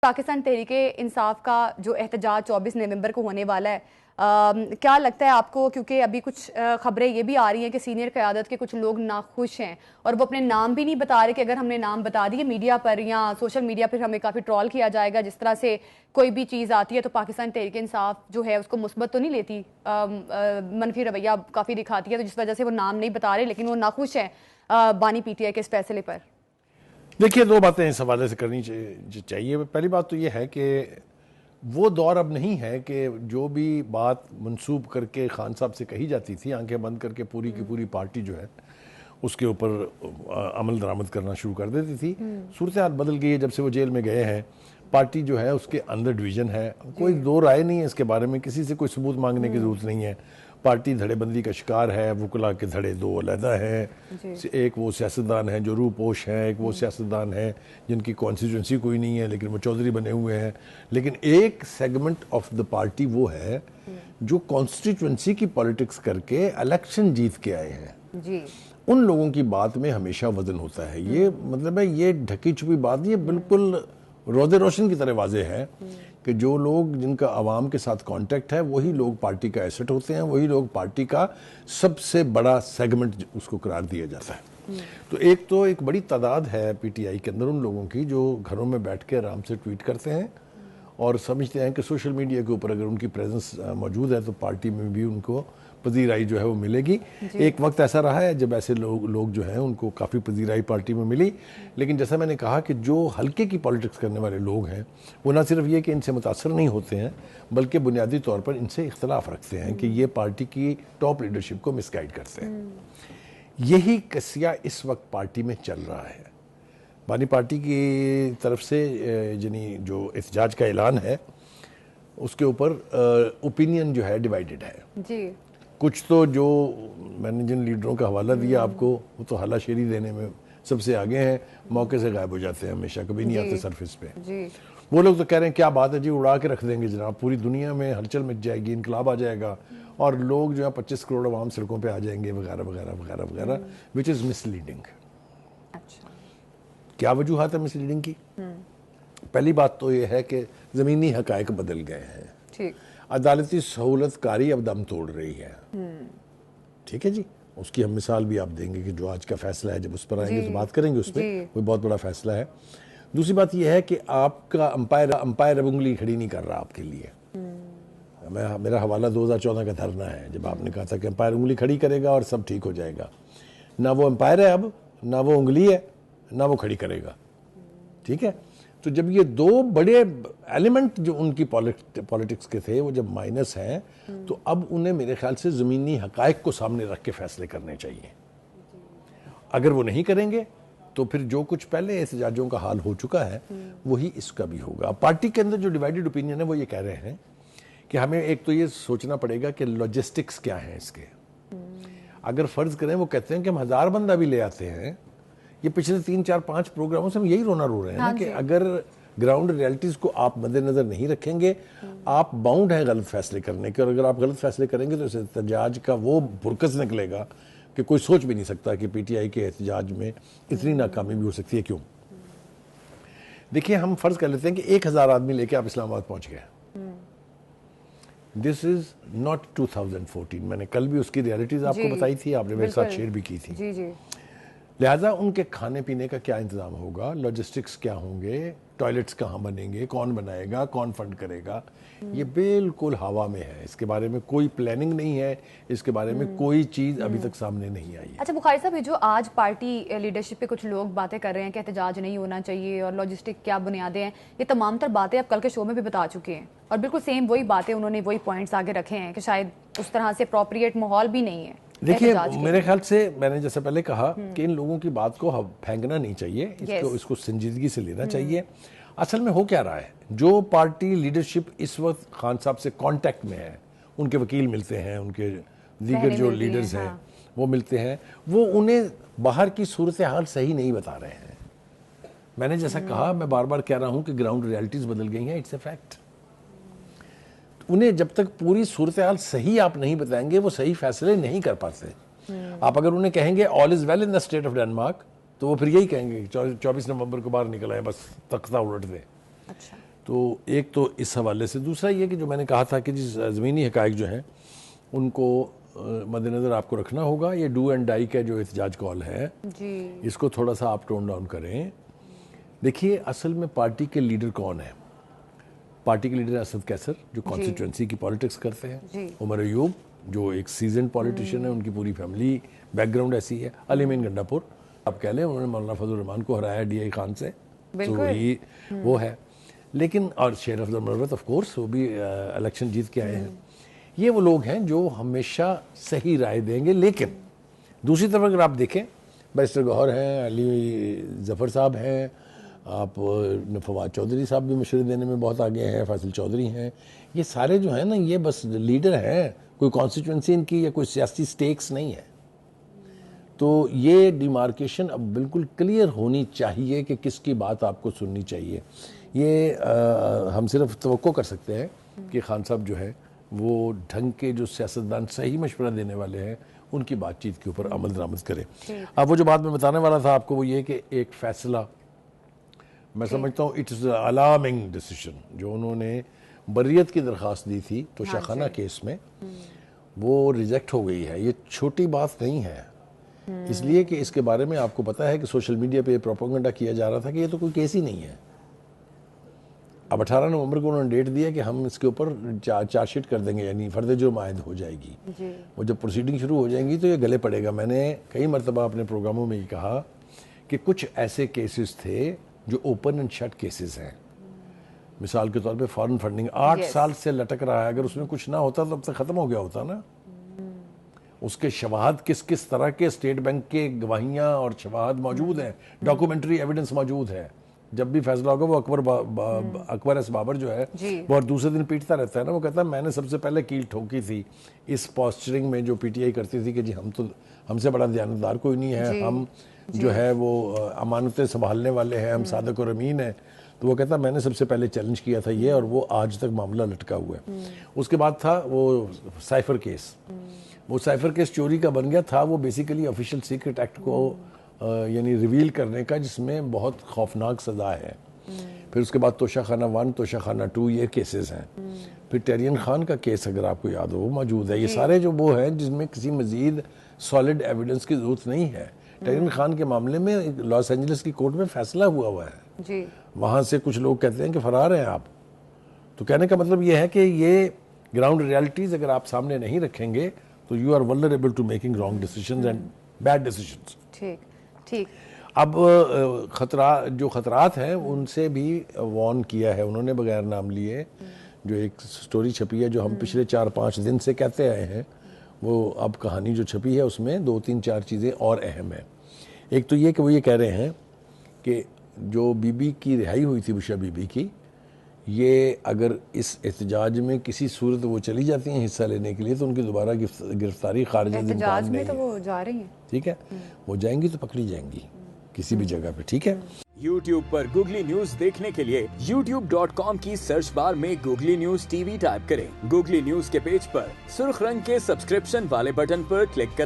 پاکستان تحریک انصاف کا جو احتجاج 24 نومبر کو ہونے والا ہے، کیا لگتا ہے آپ کو؟ کیونکہ ابھی کچھ خبریں یہ بھی آ رہی ہیں کہ سینئر قیادت کے کچھ لوگ ناخوش ہیں اور وہ اپنے نام بھی نہیں بتا رہے کہ اگر ہم نے نام بتا دیے میڈیا پر یا سوشل میڈیا پر ہمیں کافی ٹرول کیا جائے گا، جس طرح سے کوئی بھی چیز آتی ہے تو پاکستان تحریک انصاف جو ہے اس کو مثبت تو نہیں لیتی، منفی رویہ کافی دکھاتی ہے، تو جس وجہ سے وہ نام نہیں بتا رہے لیکن وہ ناخوش ہیں بانی پی ٹی آئی کے اس فیصلے پر؟ دیکھیے، دو باتیں اس حوالے سے کرنی چاہیے. پہلی بات تو یہ ہے کہ وہ دور اب نہیں ہے کہ جو بھی بات منسوب کر کے خان صاحب سے کہی جاتی تھی آنکھیں بند کر کے پوری کی پوری پارٹی جو ہے اس کے اوپر عمل درآمد کرنا شروع کر دیتی تھی. صورتحال بدل گئی ہے جب سے وہ جیل میں گئے ہیں. پارٹی جو ہے اس کے اندر ڈویژن ہے، کوئی دو رائے نہیں ہے اس کے بارے میں، کسی سے کوئی ثبوت مانگنے کی ضرورت نہیں ہے. پارٹی دھڑے بندی کا شکار ہے، وکلا کے دھڑے دو علیحدہ ہیں. ایک وہ سیاستدان ہیں جو روح پوش ہیں، ایک وہ سیاستدان ہیں جن کی کانسٹیٹوئنسی کوئی نہیں ہے لیکن وہ چودھری بنے ہوئے ہیں. لیکن ایک سیگمنٹ آف دا پارٹی وہ ہے جو کانسٹیٹوئنسی کی پالیٹکس کر کے الیکشن جیت کے آئے ہیں. ان لوگوں کی بات میں ہمیشہ وزن ہوتا ہے. یہ مطلب ہے یہ ڈھکی چھپی بات، یہ بالکل روز روشن کی طرح واضح ہے کہ جو لوگ جن کا عوام کے ساتھ کانٹیکٹ ہے وہی لوگ پارٹی کا ایسٹ ہوتے ہیں، وہی لوگ پارٹی کا سب سے بڑا سیگمنٹ اس کو قرار دیا جاتا ہے. تو ایک بڑی تعداد ہے پی ٹی آئی کے اندر ان لوگوں کی جو گھروں میں بیٹھ کے آرام سے ٹویٹ کرتے ہیں اور سمجھتے ہیں کہ سوشل میڈیا کے اوپر اگر ان کی پریزنس موجود ہے تو پارٹی میں بھی ان کو پذیرائی جو ہے وہ ملے گی. ایک وقت ایسا رہا ہے جب ایسے لوگ جو ہیں ان کو کافی پذیرائی پارٹی میں ملی، لیکن جیسا میں نے کہا کہ جو ہلکے کی پالیٹکس کرنے والے لوگ ہیں وہ نہ صرف یہ کہ ان سے متاثر نہیں ہوتے ہیں بلکہ بنیادی طور پر ان سے اختلاف رکھتے ہیں کہ یہ پارٹی کی ٹاپ لیڈرشپ کو مس گائیڈ کرتے ہیں. یہی قصہ اس وقت پارٹی میں چل رہا ہے. بانی پارٹی کی طرف سے یعنی جو احتجاج کا اعلان ہے اس کے اوپر اوپینین جو ہے ڈیوائیڈڈ ہے. کچھ تو جو میں نے جن لیڈروں کا حوالہ دیا آپ کو وہ تو حالہ شیری دینے میں سب سے آگے ہیں، موقع سے غائب ہو جاتے ہیں، ہمیشہ کبھی نہیں آتے سرفیس پہ. وہ لوگ تو کہہ رہے ہیں کیا بات ہے جی، اڑا کے رکھ دیں گے جناب، پوری دنیا میں ہلچل مچ جائے گی، انقلاب آ جائے گا اور لوگ جو ہے 25 کروڑ عوام سڑکوں پہ آ جائیں گے وغیرہ وغیرہ وغیرہ وغیرہ، وچ از مس لیڈنگ. کیا وجوہات ہے مس لیڈنگ کی؟ پہلی بات تو یہ ہے کہ زمینی حقائق بدل گئے ہیں. عدالتی سہولت کاری اب دم توڑ رہی ہے. ٹھیک ہے جی، اس کی ہم مثال بھی آپ دیں گے کہ جو آج کا فیصلہ ہے، جب اس پر آئیں گے تو بات کریں گے اس پہ، کوئی بہت بڑا فیصلہ ہے. دوسری بات یہ ہے کہ آپ کا امپائر اب انگلی کھڑی نہیں کر رہا آپ کے لیے. میرا حوالہ 2014 کا دھرنا ہے جب آپ نے کہا تھا کہ امپائر انگلی کھڑی کرے گا اور سب ٹھیک ہو جائے گا. نہ وہ امپائر ہے اب، نہ وہ انگلی ہے، نہ وہ کھڑی کرے گا. ٹھیک ہے، تو جب یہ دو بڑے ایلیمنٹ جو ان کی پالیٹکس کے تھے وہ جب مائنس ہیں تو اب انہیں میرے خیال سے زمینی حقائق کو سامنے رکھ کے فیصلے کرنے چاہیے. اگر وہ نہیں کریں گے تو پھر جو کچھ پہلے احتجاجوں کا حال ہو چکا ہے وہی اس کا بھی ہوگا. پارٹی کے اندر جو ڈیوائیڈڈ اوپینین ہے وہ یہ کہہ رہے ہیں کہ ہمیں ایک تو یہ سوچنا پڑے گا کہ لاجسٹکس کیا ہیں اس کے. اگر فرض کریں وہ کہتے ہیں کہ ہم 1000 بندہ بھی لے آتے ہیں، یہ پچھلے 3 4 5 پروگراموں سے ہم یہی رونا رو رہے ہیں نا کہ اگر گراؤنڈ ریالٹیز کو آپ مد نظر نہیں رکھیں گے آپ باؤنڈ ہیں غلط فیصلے کرنے کے، اور اگر آپ غلط فیصلے کریں گے تو اس احتجاج کا وہ برکس نکلے گا کہ کوئی سوچ بھی نہیں سکتا کہ پی ٹی آئی کے احتجاج میں اتنی ناکامی بھی ہو سکتی ہے. کیوں؟ دیکھیے، ہم فرض کر لیتے ہیں کہ 1000 آدمی لے کے آپ اسلام آباد پہنچ گئے. دس از ناٹ 2014. میں نے کل بھی اس کی ریالٹیز آپ کو بتائی تھی، آپ نے میرے ساتھ شیئر بھی کی تھی. لہٰذا ان کے کھانے پینے کا کیا انتظام ہوگا، لاجسٹکس کیا ہوں گے، ٹوائلٹس کہاں بنیں گے، کون بنائے گا، کون فنڈ کرے گا، یہ بالکل ہوا میں ہے. اس کے بارے میں کوئی پلاننگ نہیں ہے، اس کے بارے میں کوئی چیز ابھی تک سامنے نہیں آئی ہے. اچھا بخاری صاحب، یہ جو آج پارٹی لیڈرشپ پہ کچھ لوگ باتیں کر رہے ہیں کہ احتجاج نہیں ہونا چاہیے اور لاجسٹک کیا بنیادیں ہیں، یہ تمام تر باتیں آپ کل کے شو میں بھی بتا چکے ہیں اور بالکل سیم وہی باتیں انہوں نے وہی پوائنٹس آگے رکھے ہیں کہ شاید اس طرح سے اپروپریٹ ماحول بھی نہیں ہے. دیکھیے، میرے خیال سے میں نے جیسے پہلے کہا کہ ان لوگوں کی بات کو پھینکنا نہیں چاہیے، اس کو سنجیدگی سے لینا چاہیے. اصل میں ہو کیا رہا ہے، جو پارٹی لیڈرشپ اس وقت خان صاحب سے کانٹیکٹ میں ہے، ان کے وکیل ملتے ہیں، ان کے دیگر جو لیڈرز ہیں وہ ملتے ہیں، وہ انہیں باہر کی صورتحال صحیح نہیں بتا رہے ہیں. میں نے جیسا کہا، میں بار بار کہہ رہا ہوں کہ گراؤنڈ ریالٹیز بدل گئی ہیں، اٹس اے فیکٹ. انہیں جب تک پوری صورتحال صحیح آپ نہیں بتائیں گے وہ صحیح فیصلے نہیں کر پاتے. آپ اگر انہیں کہیں گے all is well in the state of Denmark تو وہ پھر یہی کہیں گے 24 نومبر کو باہر نکل آئے، بس تختہ الٹ دے. تو ایک تو اس حوالے سے، دوسرا یہ کہ جو میں نے کہا تھا کہ جس زمینی حقائق جو ہیں ان کو مد نظر آپ کو رکھنا ہوگا. یہ ڈو اینڈ ڈائی کا جو احتجاج کال ہے اس کو تھوڑا سا آپ ٹون ڈاؤن کریں. دیکھیے اصل میں پارٹی کے لیڈر کون ہیں؟ پارٹی کے لیڈر اسد کیسر جو کانسٹیٹوئنسی کی پالیٹکس کرتے ہیں، عمر ایوب جو ایک سیزنڈ پولیٹیشین ہے، ان کی پوری فیملی بیک گراؤنڈ ایسی ہے، علی امین گنڈا پور آپ کہہ لیں، انہوں نے مولانا فضل الرحمان کو ہرایا ڈی آئی خان سے، تو وہی وہ ہے. لیکن اور شیر افضل مروت آف کورس وہ بھی الیکشن جیت کے آئے ہیں. یہ وہ لوگ ہیں جو ہمیشہ صحیح رائے دیں گے. لیکن دوسری طرف اگر آپ دیکھیں، بیرسٹر گوہر ہیں، علی ظفر صاحب ہیں، آپ فواد چودھری صاحب بھی مشورے دینے میں بہت آگے ہیں، فیصل چودھری ہیں، یہ سارے جو ہیں نا یہ بس لیڈر ہیں، کوئی کانسٹیٹوئنسی ان کی یا کوئی سیاسی سٹیکس نہیں ہے. تو یہ ڈیمارکیشن اب بالکل کلیئر ہونی چاہیے کہ کس کی بات آپ کو سننی چاہیے. یہ ہم صرف توقع کر سکتے ہیں کہ خان صاحب جو ہے وہ ڈھنگ کے جو سیاستدان صحیح مشورہ دینے والے ہیں ان کی بات چیت کے اوپر عمل درآمد کریں. اب وہ جو بات میں بتانے والا تھا آپ کو وہ یہ کہ ایک فیصلہ میں سمجھتا ہوں اٹ از الارمنگ ڈیسیشن جو انہوں نے بریت کی درخواست دی تھی توشہ خانہ کیس میں، وہ ریجیکٹ ہو گئی ہے. یہ چھوٹی بات نہیں ہے، اس لیے کہ اس کے بارے میں آپ کو پتا ہے کہ سوشل میڈیا پہ پروپیگنڈا کیا جا رہا تھا کہ یہ تو کوئی کیس ہی نہیں ہے. اب 18 نومبر کو انہوں نے ڈیٹ دیا کہ ہم اس کے اوپر چارج شیٹ کر دیں گے، یعنی فرد جرم عائد ہو جائے گی. وہ جب پروسیڈنگ شروع ہو جائیں گی تو یہ گلے پڑے گا. میں نے کئی مرتبہ اپنے پروگراموں میں یہ کہا کہ کچھ ایسے کیسز تھے جو اوپن اینڈ شٹ کیسز ہیں. مثال کے طور پہ فارن فنڈنگ 8 سال سے لٹک رہا ہے، اگر اس میں کچھ نہ ہوتا تو اب تک ختم ہو گیا ہوتا نا. اس کے شواہد کس طرح کے اسٹیٹ بینک کے گواہیاں اور شواہد موجود ہیں، ڈاکومنٹری ایویڈنس موجود ہے. جب بھی فیصلہ ہوگا وہ اکبر ایس بابر جو ہے وہ دوسرے دن پیٹتا رہتا ہے نا، وہ کہتا ہے میں نے سب سے پہلے کیل ٹھوکی تھی اس پوسچرنگ میں جو پی ٹی آئی کرتی تھی کہ جی ہم سے بڑا دیانتدار کوئی نہیں ہے، ہم جو ہے وہ امانتیں سنبھالنے والے ہیں، ہم صادق اور امین ہیں. تو وہ کہتا میں نے سب سے پہلے چیلنج کیا تھا یہ، اور وہ آج تک معاملہ لٹکا ہوا ہے. اس کے بعد تھا وہ سائفر کیس. وہ سائفر کیس چوری کا بن گیا تھا، وہ بیسیکلی آفیشیل سیکرٹ ایکٹ کو یعنی ریویل کرنے کا، جس میں بہت خوفناک سزا ہے. پھر اس کے بعد توشہ خانہ 1 توشہ خانہ 2 یہ کیسز ہیں. پھر ٹیرین خان کا کیس اگر آپ کو یاد ہو وہ موجود ہے. یہ سارے جو وہ ہیں جس میں کسی مزید سالڈ ایویڈنس کی ضرورت نہیں ہے. ٹیرین خان کے معاملے میں لاس اینجلس کی کورٹ میں فیصلہ ہوا ہے، وہاں سے کچھ لوگ کہتے ہیں کہ فرار ہیں آپ. تو کہنے کا مطلب یہ ہے کہ یہ گراؤنڈ ریالٹیز اگر آپ سامنے نہیں رکھیں گے تو you are vulnerable to making wrong decisions and bad decisions. ٹھیک. اب خطرات ہیں ان سے بھی وارن کیا ہے انہوں نے بغیر نام لیے. جو ایک سٹوری چھپی ہے جو ہم پچھلے 4-5 دن سے کہتے آئے ہیں، وہ اب کہانی جو چھپی ہے اس میں 2-3-4 چیزیں اور اہم ہیں. ایک تو یہ کہ وہ یہ کہہ رہے ہیں کہ جو بی بی کی رہائی ہوئی تھی بشا بی بی کی، یہ اگر اس احتجاج میں کسی صورت وہ چلی جاتی ہیں حصہ لینے کے لیے تو ان کی دوبارہ گرفتاری خارج از امکان نہیں ہے. تو وہ جا رہی ہیں، ٹھیک ہے، وہ جائیں گی تو پکڑی جائیں گی کسی بھی جگہ پہ. ٹھیک ہے. YouTube پر گوگلی نیوز دیکھنے کے لیے youtube.com کی سرچ بار میں googly news T V type کریں. گوگلی نیوز کے پیج پر سرخ رنگ کے سبسکرپشن والے بٹن پر کلک کرنا